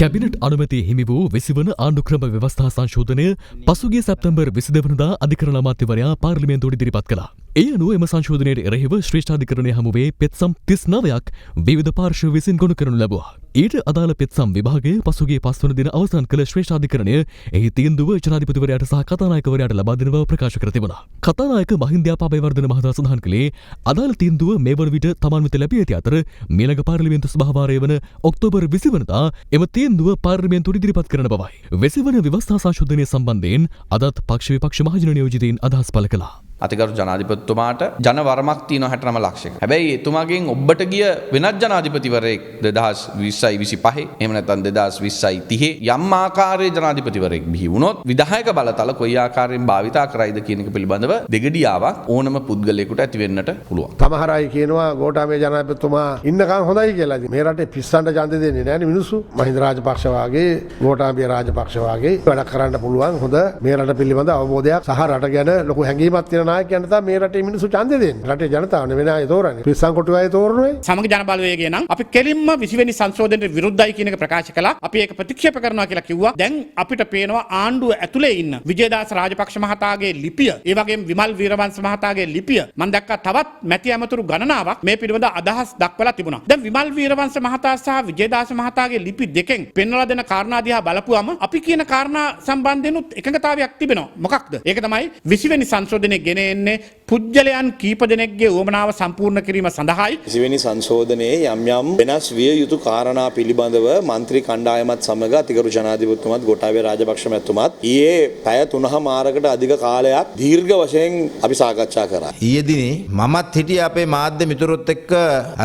කැබිනට් අනුමැතිය හිමි වූ 20 වන ආණ්ඩුක්‍රම ව්‍යවස්ථා සංශෝධනය පසුගිය සැප්තැම්බර් 22 වෙනිදා අධිකරණ අමාත්‍යවරයා පාර්ලිමේන්තුවට ඉදිරිපත් කළා. ඒ අනුව එම සංශෝධනයට එරෙහිව ශ්‍රේෂ්ඨාධිකරණය හමුවේ පෙත්සම් 39ක් විවිධ පාර්ශ්ව විසින් ගොනු කරනු ලැබුවා. ඊට අදාළ පෙත්සම් විභාගය පසුගිය 5 වන දින අවසන් කළ ශ්‍රේෂ්ඨාධිකරණය එහි තීන්දුව ජනාධිපතිවරයාට සහ කතානායකවරයාට ලබා දෙන බව ප්‍රකාශ කර තිබුණා. කතානායක මහින්දයාප අබේවර්ධන මහතා සඳහන් කළේ අදාළ තීන්දුව මේ වන විට තමන් වෙත ලැබී ඇති අතර මීළඟ පාර්ලිමේන්තු සභාවාරය වන ඔක්තෝබර් 20 වෙනිදා එම තීන්දුව පාර්ලිමේන්තුවට ඉදිරිපත් කරන බවයි. 20 වන ව්‍යවස්ථා සංශෝධනය සම්බන්ධයෙන් අදත් පක්ෂ විපක්ෂ මහජන නියෝජිතයින් අදහස් පළ කළා. අතිගරු ජනාධිපතිතුමාට ජන වරමක් තියෙනවා 69 ලක්ෂයක. හැබැයි එතුමාගෙන් ඔබට ගිය වෙනත් ජනාධිපතිවරයෙක් 2020යි 25 එහෙම නැත්නම් 2020යි 30 යම් ආකාරයේ ජනාධිපතිවරයෙක් බිහි වුණොත් විධායක බලතල කොයි ආකාරයෙන් භාවිතා කරයිද කියන එක පිළිබඳව දෙගඩියාවක් ඕනම පුද්ගලයෙකුට ඇති වෙන්නට පුළුවන්. සමහර අය කියනවා ගෝඨාභය ජනාධිපතිතුමා ඉන්නකම් හොඳයි කියලා. මේ රටේ පිස්සන්ට ඡන්දෙ දෙන්නේ නැහැ මිනිස්සු. මහින්ද රාජපක්ෂ වාගේ ගෝඨාභය රාජපක්ෂ වාගේ වැඩ කරන්න පුළුවන් හොඳ මේ රට පිළිබඳ අවබෝධයක් සහ රට ගැන ලොකු හැඟීමක් තියෙන නායකයන්ට තමයි මේ රටේ මිනිස්සු ඡන්දෙ දෙන්නේ. රටේ ජනතාව වෙන අය තෝරන්නේ. පිස්සන් කොටුව අය තෝරන්නේ. සමග ජන බලවේගය නම් අපි කෙලින්ම 20 වෙනි සංශෝධනයට විරුද්ධයි කියන එක ප්‍රකාශ කළා. අපි ඒක ප්‍රතික්ෂේප කරනවා කියලා කිව්වා. දැන් අපිට පේනවා ආණ්ඩුව ඇතුලේ ඉන්න විජේදාස රාජපක්ෂ මහතාගේ ලිපිය, ඒ වගේම විමල් වීරවංශ මහතාගේ ලිපිය මම දැක්කා තවත් මැති ඇමතුරු ගණනාවක් මේ පිළිබඳ අදහස් දක්වලා තිබුණා. දැන් විමල් වීරවංශ මහතා සහ විජේදාස මහතාගේ ලිපි දෙකෙන් පෙන්වලා දෙන කාරණා දිහා බලපුවම අපි කියන කාරණා සම්බන්ධයෙන් එකඟතාවයක් තිබෙනවා. මොකක්ද? ඒක තමයි 20 වෙනි සංශෝධනයේ ගෙන එන්නේ පුජ්‍යලයන් කීප දෙනෙක්ගේ උවමනාව සම්පූර්ණ කිරීම සඳහායි. 20 වෙනි සංශෝධනයේ යම් යම් වෙනස් විය යුතු කාරණා පිළිබඳව മന്ത്രി කණ්ඩායමත් සමග අතිගරු ජනාධිපතිතුමාත් ගෝඨාභය රාජපක්ෂ මැතිතුමාත් ඊයේ පැය 3:00මාරකට අධික කාලයක් දීර්ඝ වශයෙන් අපි සාකච්ඡා කරා. ඊයේ දිනේ මමත් හිටියේ අපේ මාධ්‍ය මිතුරුත් එක්ක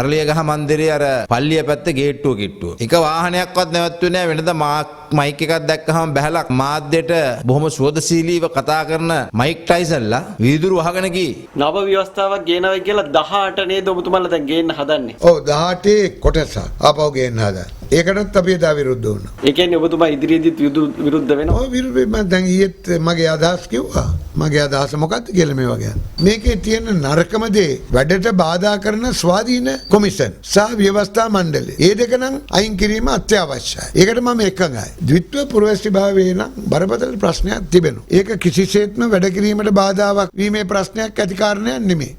අරලියගහ මන්දිරයේ අර පල්ලිය පැත්තේ ගේට්ටුව කිට්ටුව. එක වාහනයක්වත් නැවතුනේ නැහැ. වෙනද මයික් එකක් දැක්කහම බහැලා මාධ්‍යට බොහොම සුවදශීලීව කතා කරන මයික් ටයිසන්ලා වීදුරු වහගෙන ගියේ. නව ව්‍යවස්ථාවක් ගේනවා කියලා 18 නේද ඔබතුමාලා දැන් ගේන්න හදන්නේ? ඔව් 18 කොටස ආපහු ගේන්න හදා. ඒකටත් අපි එදා විරුද්ධ වුණා. ඒ කියන්නේ ඔබතුමා ඉදිරියේදීත් විරුද්ධ වෙනවා? ඔව් විරුද්ධ මම දැන් ඊයේත් මගේ අදහස් කිව්වා. මගේ අදහස මොකක්ද කියලා මේ වගේ. මේකේ තියෙන නරකම දේ වැඩට බාධා කරන ස්වාධීන කොමිෂන් සහ ව්‍යවස්ථා මණ්ඩලය. ඒ දෙක නම් අයින් කිරීම අත්‍යවශ්‍යයි. ඒකට මම එකඟයි. ද්විත්ව පුරවැසිභාවයේ නම් බරපතල ප්‍රශ්නයක් තිබෙනවා. ඒක කිසිසේත්ම වැඩ කිරීමට බාධාවක් වීමේ ප්‍රශ්නයක් ඇති කාරණයක් නෙමෙයි.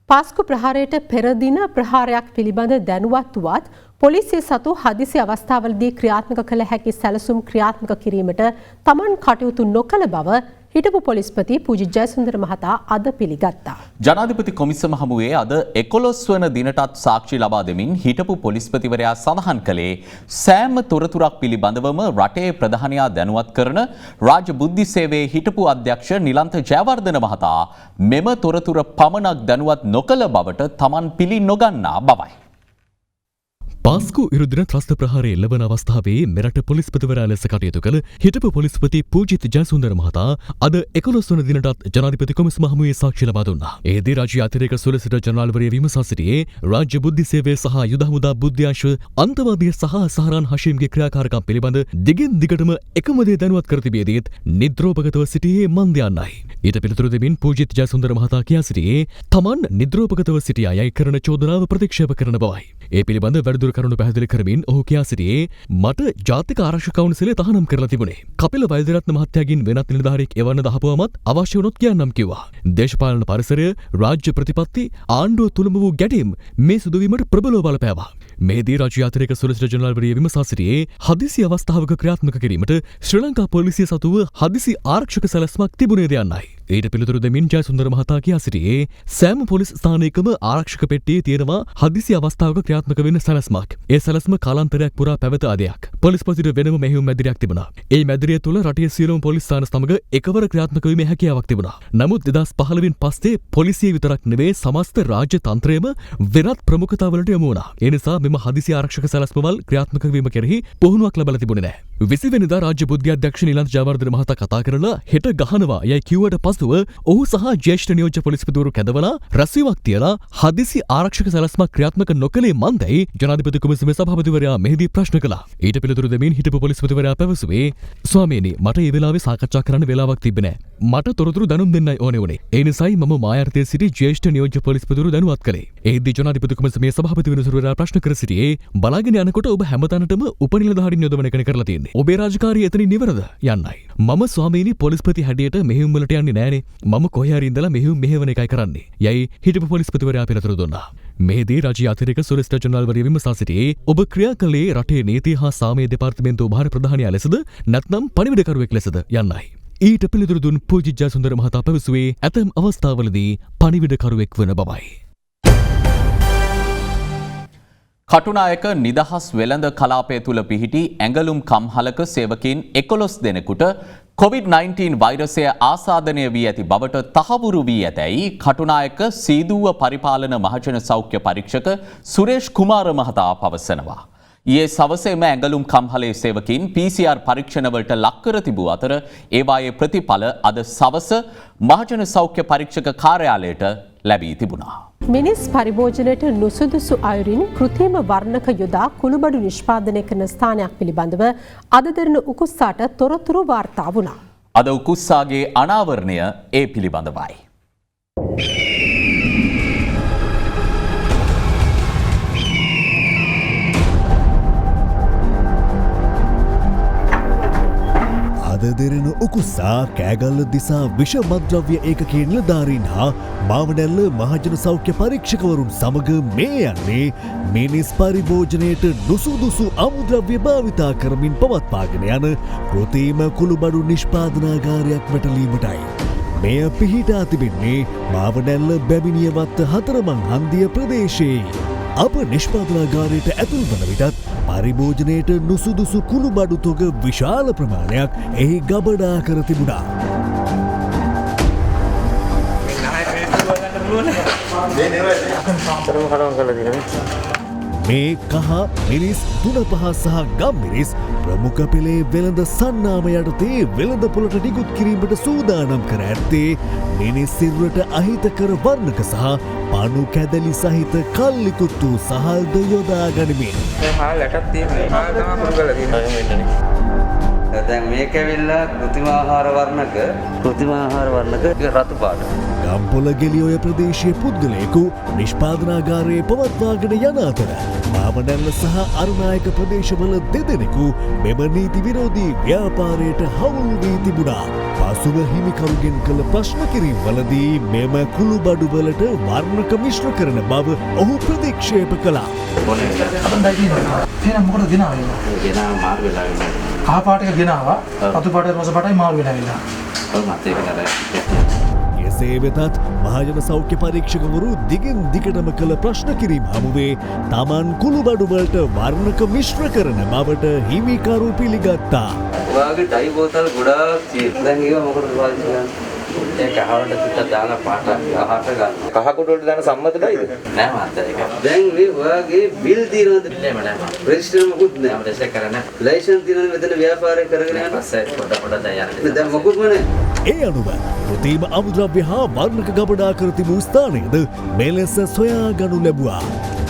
පාස්කු ප්‍රහාරයට පෙර දින ප්‍රහාරයක් පිළිබඳ දැනුවත් වුවත් පොලිසිය සතු හදිසි අවස්ථාවලදී ක්‍රියාත්මක කළ හැකි සැලසුම් ක්‍රියාත්මක කිරීමට තමන් කටයුතු නොකළ බව හිටපු පොලිස්පති පූජිත් ජයසුන්දර මහතා අද පිළිගත්තා. ජනාධිපති කොමිසම හමුවේ අද 11 වන දිනටත් සාක්ෂි ලබා දෙමින් හිටපු පොලිස්පතිවරයා සඳහන් කළේ සෑම තොරතුරක් පිළිබඳවම රටේ ප්‍රධානියා දැනුවත් කරන රාජ්‍ය බුද්ධි සේවයේ හිටපු අධ්‍යක්ෂ නිලන්ත ජයවර්ධන මහතා මෙම තොරතුර පමණක් දැනුවත් නොකළ බවට තමන් පිළි නොගන්නා බවයි. පාස්කු ඉරුදින ත්‍රස්ත ප්‍රහාරය එල්ලවන අවස්ථාවේ මෙරට පොලිස්පතිවරයා ලෙස කටයුතු කළ හිටපු පොලිස්පති පූජිත් ජයසුන්දර මහතා අද 11 වන දිනටත් ජනාධිපති කොමිසම හමුවේ සාක්ෂි ලබා දුන්නා. එෙහිදී රාජ්‍ය අතිරේක සොලිසිටර් ජනරාල්වරිය විමසා සිටියේ රාජ්‍ය බුද්ධි සේවය සහ යුද හමුදා බුද්ධ්‍යාංශ අන්තවාදී සහ සහරාන් හෂීම්ගේ ක්‍රියාකාරකම් පිළිබඳ දිගින් දිගටම එකම දේ දැනුවත් කර තිබියදීත් නිද්‍රෝපගතව සිටියේ මන්දයන්නයි. ඊට පිළිතුරු දෙමින් පූජිත් ජයසුන්දර මහතා කියා සිටියේ තමන් නිද්‍රෝපගතව සිටිය අයයි කරන චෝදනාව ප්‍රතික්ෂේප කරන බවයි. ඒ පිළිබඳ වැඩිදුර කරුණු පැහැදිලි කරමින් ඔහු කියා සිටියේ මට ජාතික ආරක්ෂක කවුන්සිලේ තහනම් කරලා තිබුණේ. කපිල වෛද්‍යරත්න මහත්තයාගෙන් වෙනත් නිලධාරියෙක් එවන්න දහපුවමත් අවශ්‍ය වුණොත් කියන්නම් කිව්වා. දේශපාලන පරිසරය, රාජ්‍ය ප්‍රතිපත්ති, ආණ්ඩුව තුළම වූ ගැටීම් මේ සිදුවීමට ප්‍රබලව බලපෑවා. මෙහිදී රාජ්‍ය අතිරේක සොලිසිටර් ජනරාල්වරිය විමසා සිටියේ හදිසි අවස්ථාවක ක්‍රියාත්මක කිරීමට ශ්‍රී ලංකා පොලිසිය සතුව හදිසි ආරක්ෂක සැලැස්මක් තිබුණේද යන්නයි. ඊට පිළිතුරු දෙමින් ජයසුන්දර මහතා කියා සිටියේ සෑම පොලිස් ස්ථානයකම ආරක්ෂක පෙට්ටියේ තියෙනවා හදිසි අවස්ථාවක ක්‍රියාත්මක වෙන සැලැස්මක්. ඒ සැලැස්ම කාලාන්තරයක් පුරා පැවත අධයක්. පොලිස්පතිට වෙනම මෙහෙයුම් මැදිරියක් තිබුණා. ඒ මැදිරිය තුළ රටේ සියලුම පොලිස් ස්ථාන සමග එකවර ක්‍රියාත්මක වීමේ හැකියාවක් තිබුණා. නමුත් 2015 පස්සේ පොලිසිය විතරක් නෙවෙයි සමස්ත රාජ්‍ය තන්ත්‍රයම වෙනත් ප්‍රමුඛතාවලට යොමු වුණා. ඒ නිසා මෙම හදිසි ආරක්ෂක සැලැස්මවල් ක්‍රියාත්මක වීම කෙරෙහි පුහුණුවක් ලැබලා තිබුණේ නැහැ. 20 වෙනිදා රාජ්‍ය බුද්ධි අධ්‍යක්ෂ නිලන්ත ජයවර්ධන මහතා කතා කරලා හෙට ගහනවා යයි කිව්වට පසුව ඔහු සහ ජ්‍යෙෂ්ඨ නියෝජ්‍ය පොලිස්පතිවරු කැඳවලා රැස්වීමක් තියලා හදිසි ආරක්ෂක සැලැස්මක් ක්‍රියාත්මක නොකළේ මන්දයි ජනාධිපති කොමිසමේ සභාපතිවරයා මෙහිදී ප්‍රශ්න කළා. ඊට පිළිතුරු දෙමින් හිටපු පොලිස්පතිවරයා පැවසුවේ ස්වාමීනි මට මේ වෙලාවේ සාකච්ඡා කරන්න වෙලාවක් තිබෙන්නේ නැහැ. මට තොරතුරු දැනුම් දෙන්නයි ඕනේ වුණේ. ඒ නිසායි මම මායාර්ථයේ සිටි ජ්‍යෙෂ්ඨ නියෝජ්‍ය පොලිස්පතිවරු දැනුවත් කළේ. එහිදී ජනාධිපති කොමිසමේ සභාපති වෙනසුරුවරයා ප්‍රශ්න කර සිටියේ බලාගෙන යනකොට ඔබ හැමතැනටම උපනිලධාරීන් යොදවන එකනේ කරලා තියෙන්නේ. ඔබේ රාජකාරිය එතනින් ඉවරද යන්නයි. මම ස්වාමීනි පොලිස්පති හැටියට මෙහෙයුම් වලට යන්නේ නැහනේ. මම කොහේ හරි ඉඳලා මෙහෙයුම් මෙහෙවන එකයි කරන්නේ. යයි හිටපු පොලිස්පතිවරයා පිළිතුරු දුන්නා. මෙහිදී රාජ්‍ය අතිරේක සොලිසිටර් ජනරාල්වරිය විමසා සිටියේ ඔබ ක්‍රියා කළේ රටේ නීති හා සාමය දෙපාර්තමේන්තුව භාර ප්‍රධානියා ලෙසද නැත්නම් පණිවිඩකරුවෙක් ලෙසද යන්නයි. ඊට පිළිතුරු දුන් පූජිත් ජයසුන්දර මහතා පැවසුවේ ඇතැම් අවස්ථාවලදී පණිවිඩකරුවෙක් වන බවයි. කටුනායක නිදහස් වෙළඳ කලාපය තුළ පිහිටි ඇඟලුම් කම්හලක සේවකීන් 11 දෙනෙකුට COVID-19 වෛරසය ආසාදනය වී ඇති බවට තහවුරු වී ඇතැයි කටුනායක සීදුව පරිපාලන මහජන සෞඛ්‍ය පරීක්ෂක සුරේෂ් කුමාර මහතා පවසනවා. ඊයේ සවස එම ඇඟලුම් කම්හලේ සේවකීන් PCR පරීක්ෂණවලට ලක්කර තිබූ අතර ඒවායේ ප්‍රතිඵල අද සවස මහජන සෞඛ්‍ය පරීක්ෂක කාර්යාලයට ලැබී තිබුණා. මිනිස් පරිභෝජනයට නුසුදුසු අයුරින් කෘත්‍රිම වර්ණක යොදා කුළුබඩු නිෂ්පාදනය කරන ස්ථානයක් පිළිබඳව අද දෙරණ උකුස්සාට තොරතුරු වාර්තා වුණා. අද උකුස්සාගේ අනාවරණය ඒ පිළිබඳවයි. අද දෙරෙන උකුස්සා කෑගල්ල දිසා විෂ මද්‍රව්‍ය ඒකකයේ නිලධාරීන් හා මාවනැල්ල මහජන සෞඛ්‍ය පරීක්ෂකවරුන් සමග මේ යන්නේ මිනිස් පරිභෝජනයට නුසුදුසු අමුද්‍රව්‍ය භාවිතා කරමින් පවත්වාගෙන යන කෘත්‍රිම කුළුබඩු නිෂ්පාදනාගාරයක් වැටලීමටයි. මෙය පිහිටා තිබෙන්නේ මාවනැල්ල බැමිණියවත්ත හතරමං හන්දිය ප්‍රදේශයේ. අප නිෂ්පාදනාගාරයට ඇතුල් වන විටත් පරිභෝජනයට නුසුදුසු කුළුබඩු තොග විශාල ප්‍රමාණයක් එහි ගබඩා කර තිබුණා. මේ කහ මිරිස් තුනපහ සහ ගම් මිරිස් ප්‍රමුඛ පෙළේ වෙළඳ සන්නාම යටතේ වෙළඳ පොළට නිකුත් කිරීමට සූදානම් කර ඇත්තේ මිනිස් සිරුරට අහිතකර වර්ණක සහ පණු කැදලි සහිත කල්ලිකුත්තු සහල්ද යොදා ගනිමින්. දැන් මේක ඇවිල්ලා කෘත්‍රිම ආහාර වර්ණක රතු පාට. ගම්පොළ ගෙලිඔය ප්‍රදේශයේ පුද්ගලයෙකු නිෂ්පාදනාගාරයේ පවත්වාගෙන යන අතර මාවනැල්ල සහ අරුණායක ප්‍රදේශවල දෙදෙනෙකු මෙම නීති විරෝධී ව්‍යාපාරයට හවුල් වී තිබුණා. පසුව හිමිකරුගෙන් කළ ප්‍රශ්න කිරීම්වලදී මෙම කුළුබඩුවලට වර්ණක මිශ්‍ර කරන බව ඔහු ප්‍රතික්ෂේප කළා. කහපාටක ගෙනවා රතු පාටයි රෝස පාටයි මාරු වෙලා. එසේ වෙතත් මහජන සෞඛ්‍ය පරීක්ෂකවරු දිගින් දිගටම කළ ප්‍රශ්න කිරීම හමුවේ තමන් කුළුබඩුවලට වර්ණක මිශ්‍ර කරන බවට හිමිකරු පිළිගත්තා. ඔයාගේ ඩයි බෝතල් ගොඩාක් තියෙනවා. දැන් ඒවා මොකටද පාවිච්චි කරන්නේ? ඒක කහවට ටිකක් දාලා පාට අහකට ගන්න. කහ කොට වලට දාන සම්මතයිද? නෑ මාත් ඒක. දැන් මේ ඔයාගේ බිල් తీරනද? නෑ මඩ. රෙජිස්ටර් මොකුත් නෑ. අපිට ඒක කරන්න. ලයිසන්ස් తీරනද මෙතන ව්‍යාපාරය කරගෙන යන පස්සේ පොඩ දැන් යන්න. දැන් මොකුත්ම නෑ. ඒ අනුව කෘත්‍රිම අමුද්‍රව්‍ය හා වර්ණක ගබඩා කර තිබූ ස්ථානයද මෙලෙස සොයාගනු ලැබුවා.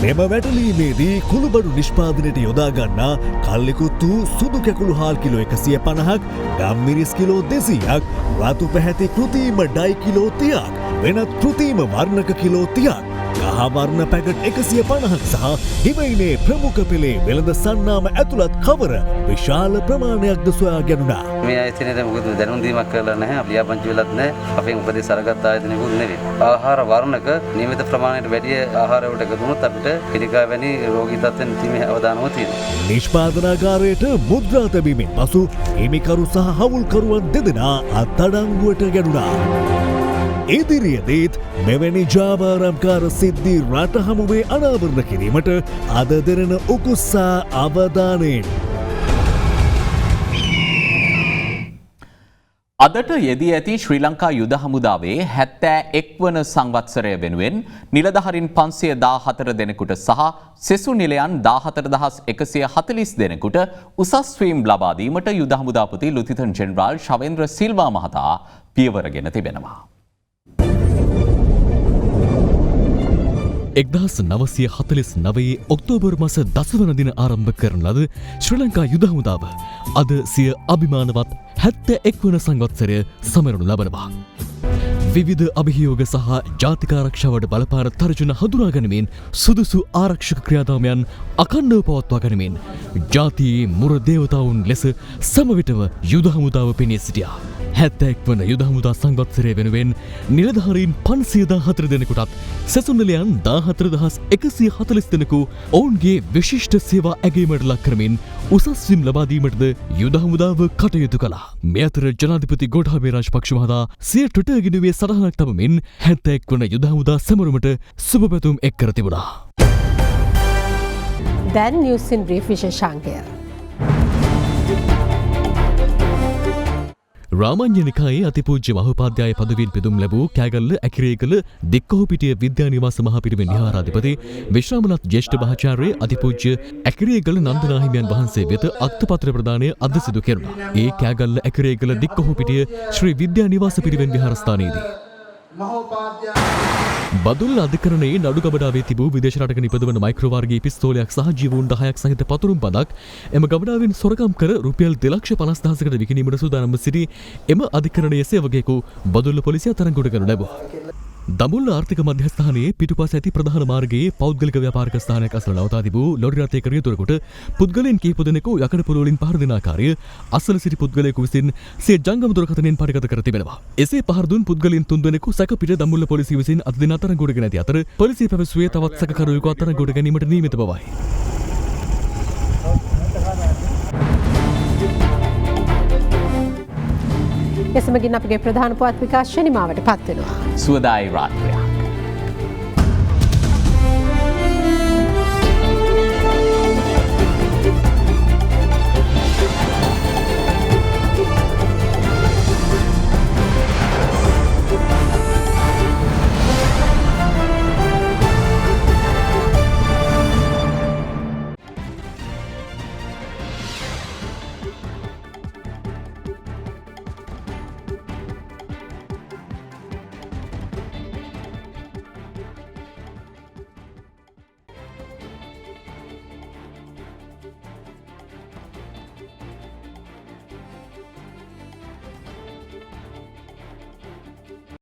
මෙම වැටලීමේදී කුළුබඩු නිෂ්පාදනයට යොදා ගන්නා කල්ලිකුත්තු සුදු කැකුළු හාල් කිලෝ 150ක්, ගම් මිරිස් කිලෝ 200ක්, රතු පැහැති කෘත්‍රිම ඩයි කිලෝ 30ක්, වෙනත් කෘත්‍රිම වර්ණක කිලෝ 30ක්, කහ වර්ණ පැකට් 150ක් සහ හිමයිනේ ප්‍රමුඛ පෙළේ වෙළඳ සන්නාම ඇතුළත් කවර විශාල ප්‍රමාණයක්ද සොයා ගැනුණා. මේ ආයතනයේ මොකද දැනුම් දීමක් කරලා නැහැ. ලියාපදිංචි වෙලත් නැහැ. අපෙන් උපදෙස් අරගත් ආයතනයකුත් නෙවෙයි. ආහාර වර්ණක නියමිත ප්‍රමාණයට වැඩි ආහාර වලට එකතු වුණොත් අපිට පිළිකා වැනි රෝගී තත්ත්වෙන් තීමේ අවදානම තියෙනවා. නිෂ්පාදනාගාරයට මුද්‍රා තැබීමෙන් පසු හිමිකරු සහ හවුල්කරුවන් දෙදෙනා අත්අඩංගුවට ගැනුණා. ඉදිරියේදීත් මෙවැනි ජාවාරම්කාර සිද්ධි රට හමුවේ අනාවරණ කිරීමට අද දෙරණ උකුස්සා අවධානයෙන්. අදට යෙදී ඇති ශ්‍රී ලංකා යුද හමුදාවේ 71 වන සංවත්සරය වෙනුවෙන් නිලධහරින් 514 දෙනෙකුට සහ සෙසු නිලයන් 14140 දෙනෙකුට උසස්වීම් ලබා දීමට යුද හමුදාපති ලුතිතන් ජෙනරාල් ශවේන්ද්‍ර සිල්වා මහතා පියවරගෙන තිබෙනවා. 1949 ඔක්තෝබර් මස 10 වන දින ආරම්භ කරන ලද ශ්‍රී ලංකා යුද හමුදාව අද සිය අභිමානවත් 71 වන සංවත්සරය සමරනු ලබනවා. විවිධ අභියෝග සහ ජාතික ආරක්ෂාවට බලපාන තර්ජන හඳුනා ගනිමින් සුදුසු ආරක්ෂක ක්‍රියාදාමයන් අඛණ්ඩව පවත්වා ගනිමින් ජාතියේ මුර දේවතාවුන් ලෙස සමවිතව යුද හමුදාව පෙනී සිටියා. 71 වන යුද හමුදා සංවත්සරය වෙනුවෙන් නිලධාරීන් 514 දෙනෙකුටත් සෙසු නිලයන් 14140 දෙනෙකු ඔවුන්ගේ විශිෂ්ට සේවා ඇගීමට ලක් කරමින් උසස්වීම් ලබා දීමටද යුද හමුදාව කටයුතු කළා. මේ අතර ජනාධිපති ගෝඨාභය රාජපක්ෂ මහතා සිය ට්විටර් ගිණුමේ සටහනක් තබමින් 71 වන යුද හමුදා සැමරුමට සුබ පැතුම් එක් කර තිබුණා. දැන් නිවුස් ඉන් බ්‍රීෆ් විශේෂාංකය. රාමඤ්ඤනිකායේ අතිපූජ්‍ය මහෝපාධ්‍යාය පදවියෙන් පිදුම් ලැබූ කෑගල්ල ඇකිරේගල දික්කොහුපිටිය විද්‍යා නිවාස මහපිරිවෙන් විහාරාධිපති විශ්‍රාමනාත් ජ්‍යෙෂ්ඨ මහාචාර්ය අතිපූජ්‍ය ඇකිරේගල නන්දනා හිමියන් වහන්සේ වෙත අක්තපත්‍ර ප්‍රදානය අද සිදු කෙරුණා. ඒ කෑගල්ල ඇකිරේගල දික්කොහුපිටිය ශ්‍රී විද්‍යා නිවාස පිරිවෙන් විහාරස්ථානයේදී බදුල්ල අධිකරණයේ නඩු ගබඩාවේ තිබූ විදේශ රටක නිපදවන මයික්‍රෝවාර්ගී පිස්තෝලයක් සහ ජීවුන් 10ක් සහිත පතුරුම් පදක් එම ගබඩාවෙන් සොරකම් කර රුපියල් 2,50,000කට විකිණීමට සූදානම් සිටි එම අධිකරණයේ සේවකයෙකු බදුල්ල පොලිසිය අත්අඩංගුවට ගනු ලැබුවා. දඹුල්ල ආර්ථික මධ්‍යස්ථානයේ පිටුපස ඇති ප්‍රධාන මාර්ගයේ පෞද්ගලික ව්‍යාපාරික ස්ථානයක් අසල නවතා තිබූ ලොරි රථයක රියදුරකට පුද්ගලයන් කිහිප දෙනෙකු යකඩ පොළ වලින් පහර දෙන ආකාරය අසල සිටි පුද්ගලයෙකු විසින් සිය ජංගම දුරකථනයෙන් පරිගත කර තිබෙනවා. එසේ පහර දුන් පුද්ගලයන් 3 දෙනෙකු සැකපිට දඹුල්ල පොලිසිය විසින් අද දින අත්අඩංගුවට ගෙන ඇති අතර පොලිසිය පැවසුවේ තවත් සැකකරුවෙකු අත්අඩංගුවට ගැනීමට නියමිත බවයි. එසමගින් අපගේ ප්‍රධාන පුවත් විකාශය නිමාවට පත් වෙනවා. සුවදායි රාත්‍රියක්.